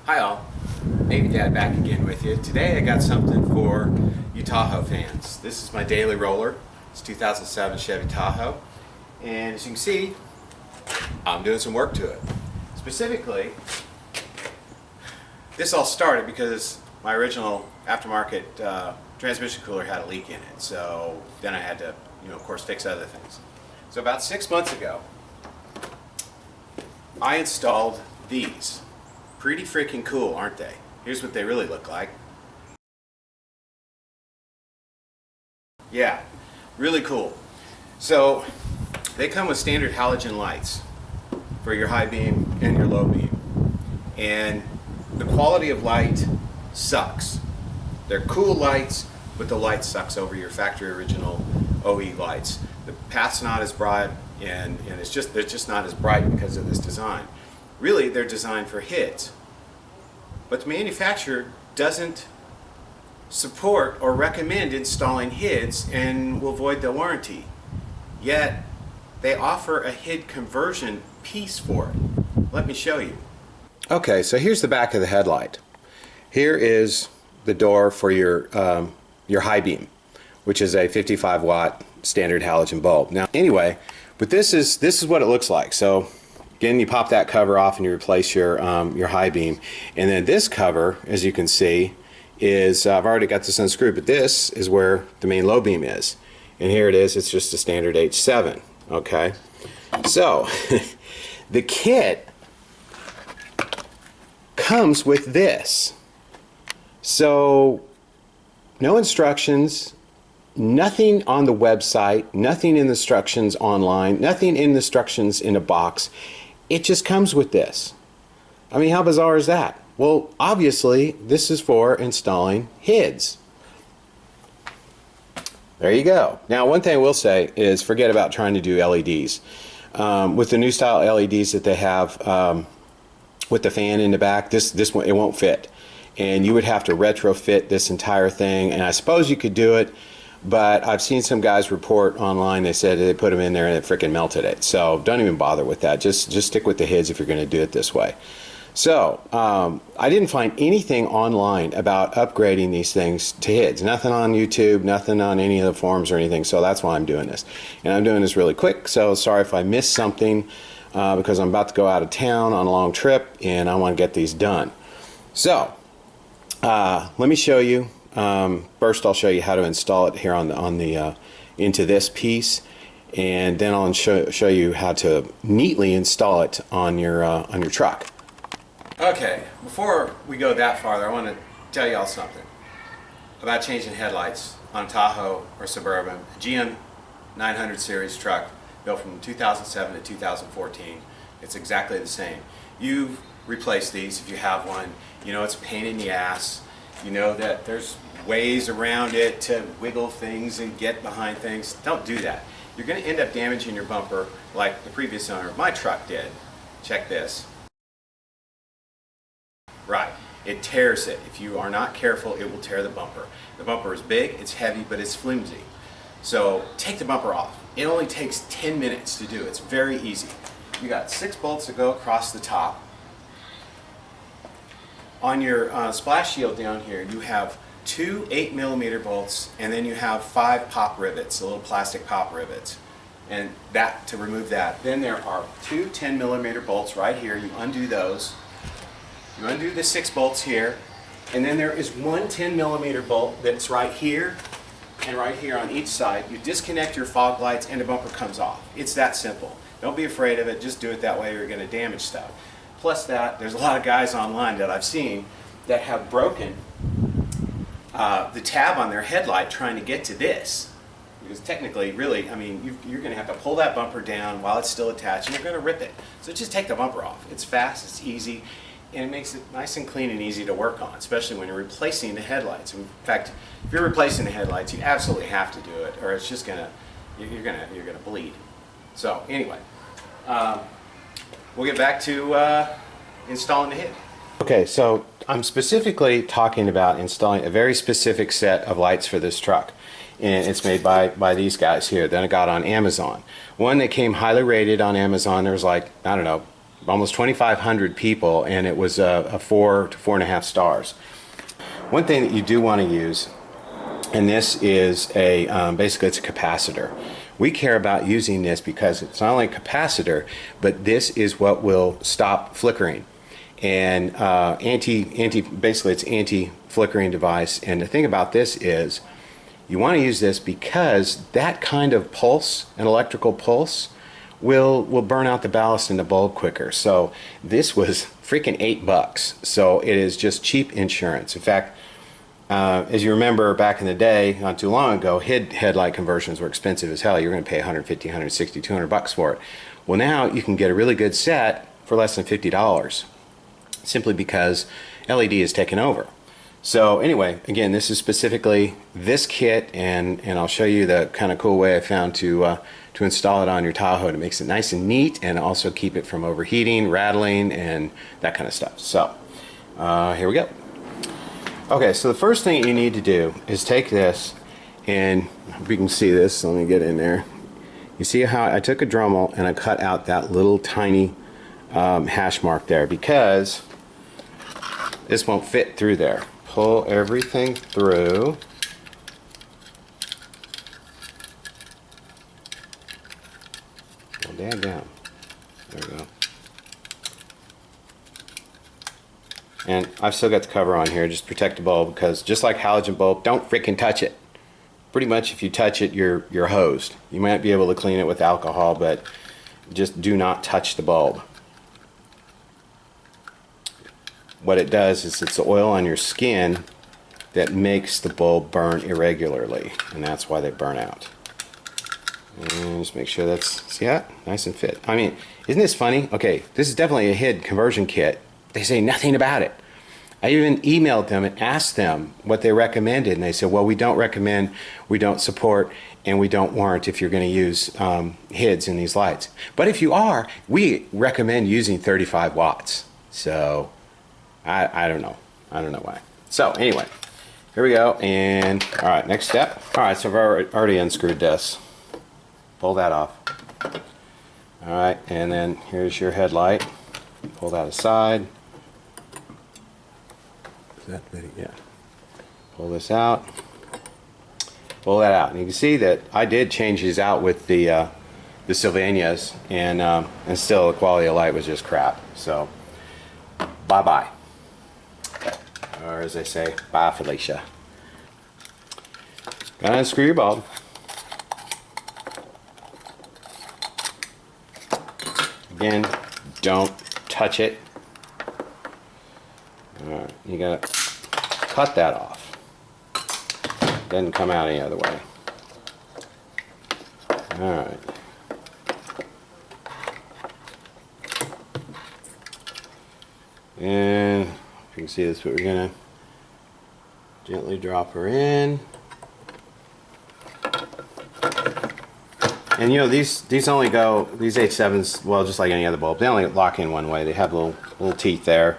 Hi all, Navy Dad back again with you. Today I got something for you Tahoe fans. This is my daily roller. It's 2007 Chevy Tahoe, and as you can see, I'm doing some work to it. Specifically, this all started because my original aftermarket transmission cooler had a leak in it. So then I had to, of course, fix other things. So about 6 months ago, I installed these. Pretty freaking cool, aren't they? Here's what they really look like. Yeah, really cool. So they come with standard halogen lights for your high beam and your low beam. And the quality of light sucks. They're cool lights, but the light sucks over your factory original OE lights. The path's not as bright, and they're just not as bright because of this design. Really, they're designed for HIDs. But the manufacturer doesn't support or recommend installing HIDs and will void the warranty. Yet, they offer a HID conversion piece for it. Let me show you. Okay, so here's the back of the headlight. Here is the door for your high beam, which is a 55 watt standard halogen bulb. Now, anyway, but this is what it looks like. So again, you pop that cover off and you replace your high beam, and then this cover, as you can see, is I've already got this unscrewed, but this is where the main low beam is, and here it is. It's just a standard H7. Okay, so the kit comes with this. So no instructions, nothing on the website, nothing in the instructions online, nothing in the instructions in a box. It just comes with this. I mean, how bizarre is that? Well, obviously, this is for installing HIDs. There you go. Now, one thing I will say is forget about trying to do LEDs. With the new style LEDs that they have with the fan in the back, this one, it won't fit. And you would have to retrofit this entire thing, and I suppose you could do it, but I've seen some guys report online, they said they put them in there and it freaking melted it. So don't even bother with that. Just stick with the HIDs if you're going to do it this way. So I didn't find anything online about upgrading these things to HIDs. Nothing on YouTube, nothing on any of the forums or anything. So that's why I'm doing this. And I'm doing this really quick, so sorry if I missed something because I'm about to go out of town on a long trip and I want to get these done. So let me show you. First, I'll show you how to install it here on the into this piece, and then I'll show you how to neatly install it on your truck. Okay, before we go that farther, I want to tell y'all something about changing headlights on Tahoe or Suburban, a GM 900 series truck built from 2007 to 2014. It's exactly the same. You've replaced these if you have one. You know it's a pain in the ass. You know that there's ways around it to wiggle things and get behind things. Don't do that. You're going to end up damaging your bumper like the previous owner of my truck did. Check this. Right. It tears it. If you are not careful, it will tear the bumper. The bumper is big, it's heavy, but it's flimsy. So take the bumper off. It only takes 10 minutes to do. It's very easy. You got 6 bolts that go across the top. On your splash shield down here, you have 2 8mm bolts, and then you have 5 pop rivets, little plastic pop rivets, and that to remove that. Then there are 2 10mm bolts right here. You undo those. You undo the 6 bolts here, and then there is 1 10mm bolt that's right here and right here on each side. You disconnect your fog lights, and the bumper comes off. It's that simple. Don't be afraid of it. Just do it that way, or you're going to damage stuff. Plus that, there's a lot of guys online that I've seen that have broken the tab on their headlight trying to get to this. Because technically, really, I mean, you're going to have to pull that bumper down while it's still attached, and you're going to rip it. So just take the bumper off. It's fast, it's easy, and it makes it nice and clean and easy to work on, especially when you're replacing the headlights. In fact, if you're replacing the headlights, you absolutely have to do it, or it's just you're gonna bleed. So anyway. We'll get back to installing the HID. Okay, so I'm specifically talking about installing a very specific set of lights for this truck. And it's made by these guys here that I got on Amazon. One that came highly rated on Amazon. There was like, I don't know, almost 2,500 people, and it was a 4 to 4.5 stars. One thing that you do want to use, and this is a basically it's a capacitor. We care about using this because it's not only a capacitor, but this is what will stop flickering. And basically it's anti-flickering device. And the thing about this is you want to use this because that kind of pulse, an electrical pulse, will burn out the ballast in the bulb quicker. So this was freaking $8. So it is just cheap insurance. In fact, as you remember back in the day, not too long ago, headlight conversions were expensive as hell. You're going to pay 150, 160, 200 bucks for it. Well, now you can get a really good set for less than $50, simply because LED is taken over. So anyway, again, this is specifically this kit, and I'll show you the kind of cool way I found to install it on your Tahoe. It makes it nice and neat, and also keep it from overheating, rattling, and that kind of stuff. So here we go. Okay, so the first thing you need to do is take this, and if you can see this, let me get in there. You see how I took a Dremel and I cut out that little tiny hash mark there, because this won't fit through there. Pull everything through. Well, damn down. There we go. And I've still got the cover on here, just protect the bulb, because just like halogen bulb, don't freaking touch it. Pretty much if you touch it, you're hosed. You might be able to clean it with alcohol, but just do not touch the bulb. What it does is it's the oil on your skin that makes the bulb burn irregularly, and that's why they burn out. And just make sure that's, see that? Nice and fit. I mean, isn't this funny? Okay, this is definitely a HID conversion kit. They say nothing about it. I even emailed them and asked them what they recommended, and they said, well, we don't recommend, we don't support, and we don't warrant if you're going to use HIDs in these lights. But if you are, we recommend using 35 watts. So I don't know. I don't know why. So anyway, here we go. And all right, next step. All right, so I've already unscrewed this. Pull that off. All right, and then here's your headlight. Pull that aside. Is that ready? Yeah. Pull this out. Pull that out, and you can see that I did change these out with the Sylvanias, and still the quality of light was just crap. So bye bye. Or as they say, bye Felicia. Gotta unscrew your bulb. Again, don't touch it. Alright, you gotta cut that off. Doesn't come out any other way. Alright. And if you can see this, what we're gonna gently drop her in. And you know, these only go, these H7s, well, just like any other bulb, they only lock in one way. They have little teeth there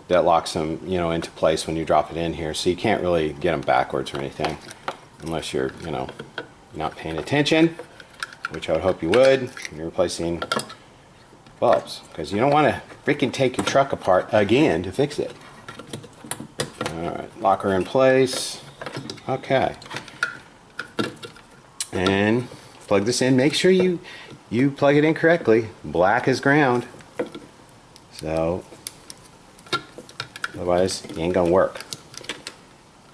that locks them, you know, into place when you drop it in here. So you can't really get them backwards or anything, unless you're, you know, not paying attention, which I would hope you would when you're replacing bulbs, because you don't want to freaking take your truck apart again to fix it. Alright, lock her in place. Okay. And plug this in. Make sure you plug it in correctly. Black is ground. So otherwise it ain't gonna work.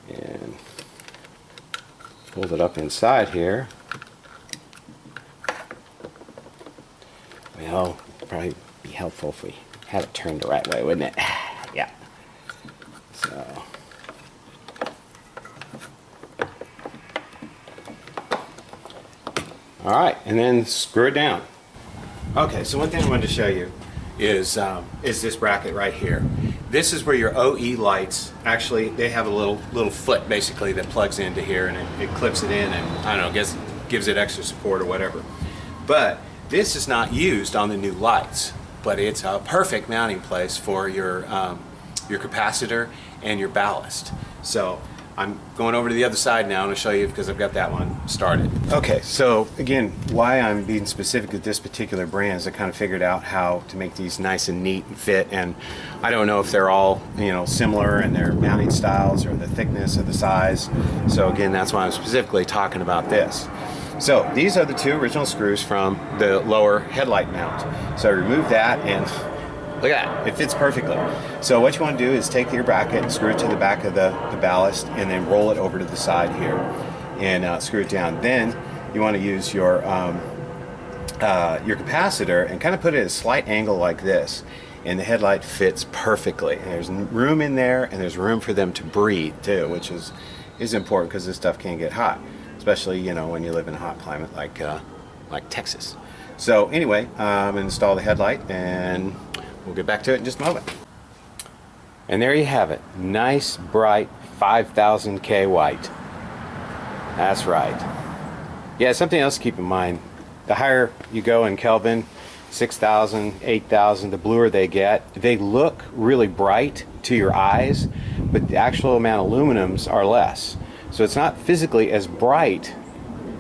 And fold it up inside here. Well, it'd probably be helpful if we had it turned the right way, wouldn't it? Yeah. So alright, and then screw it down. Okay, so one thing I wanted to show you is this bracket right here. This is where your OE lights, actually, they have a little foot basically that plugs into here, and it clips it in, and I don't know, gives it extra support or whatever. But this is not used on the new lights, but it's a perfect mounting place for your capacitor and your ballast. So I'm going over to the other side now and I'll show you because I've got that one started. Okay, so again, why I'm being specific with this particular brand is I kind of figured out how to make these nice and neat and fit, and I don't know if they're all, you know, similar in their mounting styles or the thickness or the size. So again, that's why I'm specifically talking about this. So these are the two original screws from the lower headlight mount. So I removed that and look at that, it fits perfectly. So what you want to do is take your bracket and screw it to the back of the ballast and then roll it over to the side here and screw it down. Then you want to use your capacitor and kind of put it at a slight angle like this, and the headlight fits perfectly. And there's room in there, and there's room for them to breathe too, which is important because this stuff can get hot, especially, you know, when you live in a hot climate like Texas. So anyway, I'm going to install the headlight and we'll get back to it in just a moment. And there you have it. Nice, bright 5000K white. That's right. Yeah, something else to keep in mind. The higher you go in Kelvin, 6,000, 8,000, the bluer they get. They look really bright to your eyes, but the actual amount of lumens are less. So it's not physically as bright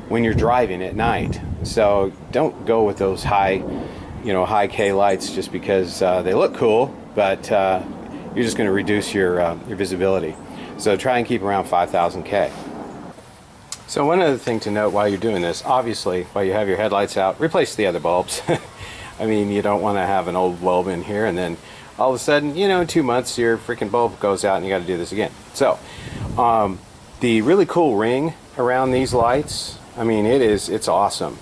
when you're driving at night. So don't go with those high K lights just because they look cool, but you're just going to reduce your visibility. So try and keep around 5000K. So one other thing to note while you're doing this, obviously while you have your headlights out, replace the other bulbs. I mean, you don't want to have an old bulb in here and then all of a sudden, you know, in 2 months your freaking bulb goes out and you got to do this again. So the really cool ring around these lights, I mean, it's awesome,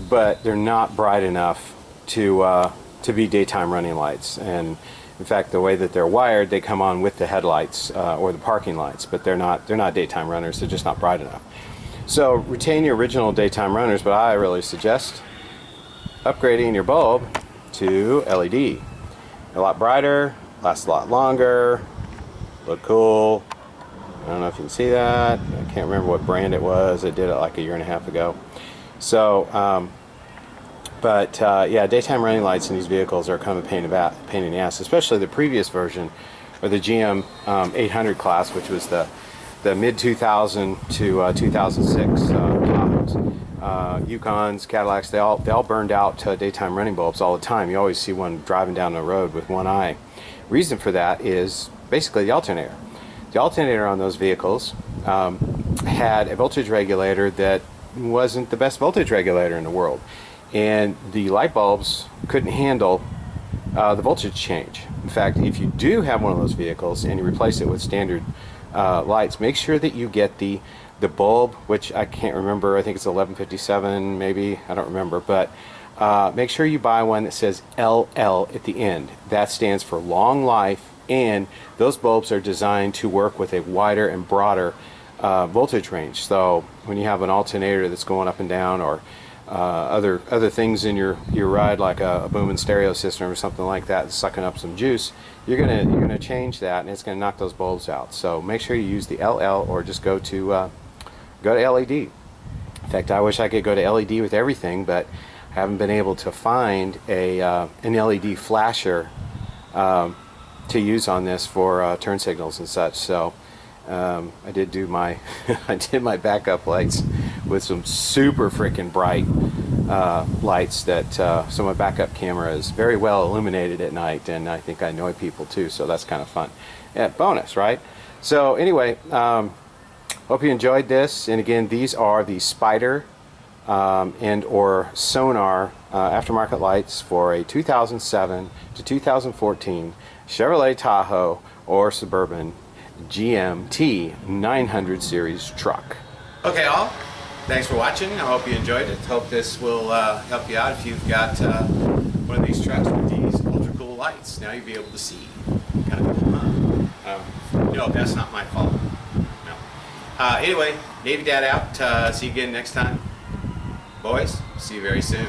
but they're not bright enough to be daytime running lights. And in fact, the way that they're wired, they come on with the headlights or the parking lights, but they're not daytime runners. They're just not bright enough. So retain your original daytime runners, but I really suggest upgrading your bulb to LED. A lot brighter, lasts a lot longer, look cool. I don't know if you can see that. I can't remember what brand it was. I did it like a year and a half ago. So yeah, daytime running lights in these vehicles are kind of a pain in the ass, especially the previous version, or the GM 800 class, which was the mid 2000 to 2006 Tahoes, Yukons, Cadillacs. They all burned out daytime running bulbs all the time. You always see one driving down the road with one eye. Reason for that is basically the alternator. The alternator on those vehicles had a voltage regulator that wasn't the best voltage regulator in the world, and the light bulbs couldn't handle the voltage change. In fact, if you do have one of those vehicles and you replace it with standard lights, make sure that you get the bulb, which I can't remember, I think it's 1157 maybe, I don't remember, but make sure you buy one that says LL at the end. That stands for long life, and those bulbs are designed to work with a wider and broader voltage range. So when you have an alternator that's going up and down, or other things in your ride, like a booming stereo system or something like that, sucking up some juice, you're gonna change that, and it's gonna knock those bulbs out. So make sure you use the LL, or just go to LED. In fact, I wish I could go to LED with everything, but I haven't been able to find an LED flasher to use on this for turn signals and such. So I did do my I did my backup lights with some super freaking bright lights that so my backup camera is very well illuminated at night, and I think I annoy people too, so that's kind of fun. Yeah, bonus, right? So anyway, hope you enjoyed this. And again, these are the Spyder and or Sonar aftermarket lights for a 2007 to 2014 Chevrolet Tahoe or Suburban GMT 900 series truck. Okay, all. Thanks for watching. I hope you enjoyed it. Hope this will help you out if you've got one of these trucks with these ultra cool lights. Now you'll be able to see. Kind of cool. No, that's not my fault. No. Anyway, Navy Dad out. See you again next time. Boys, see you very soon.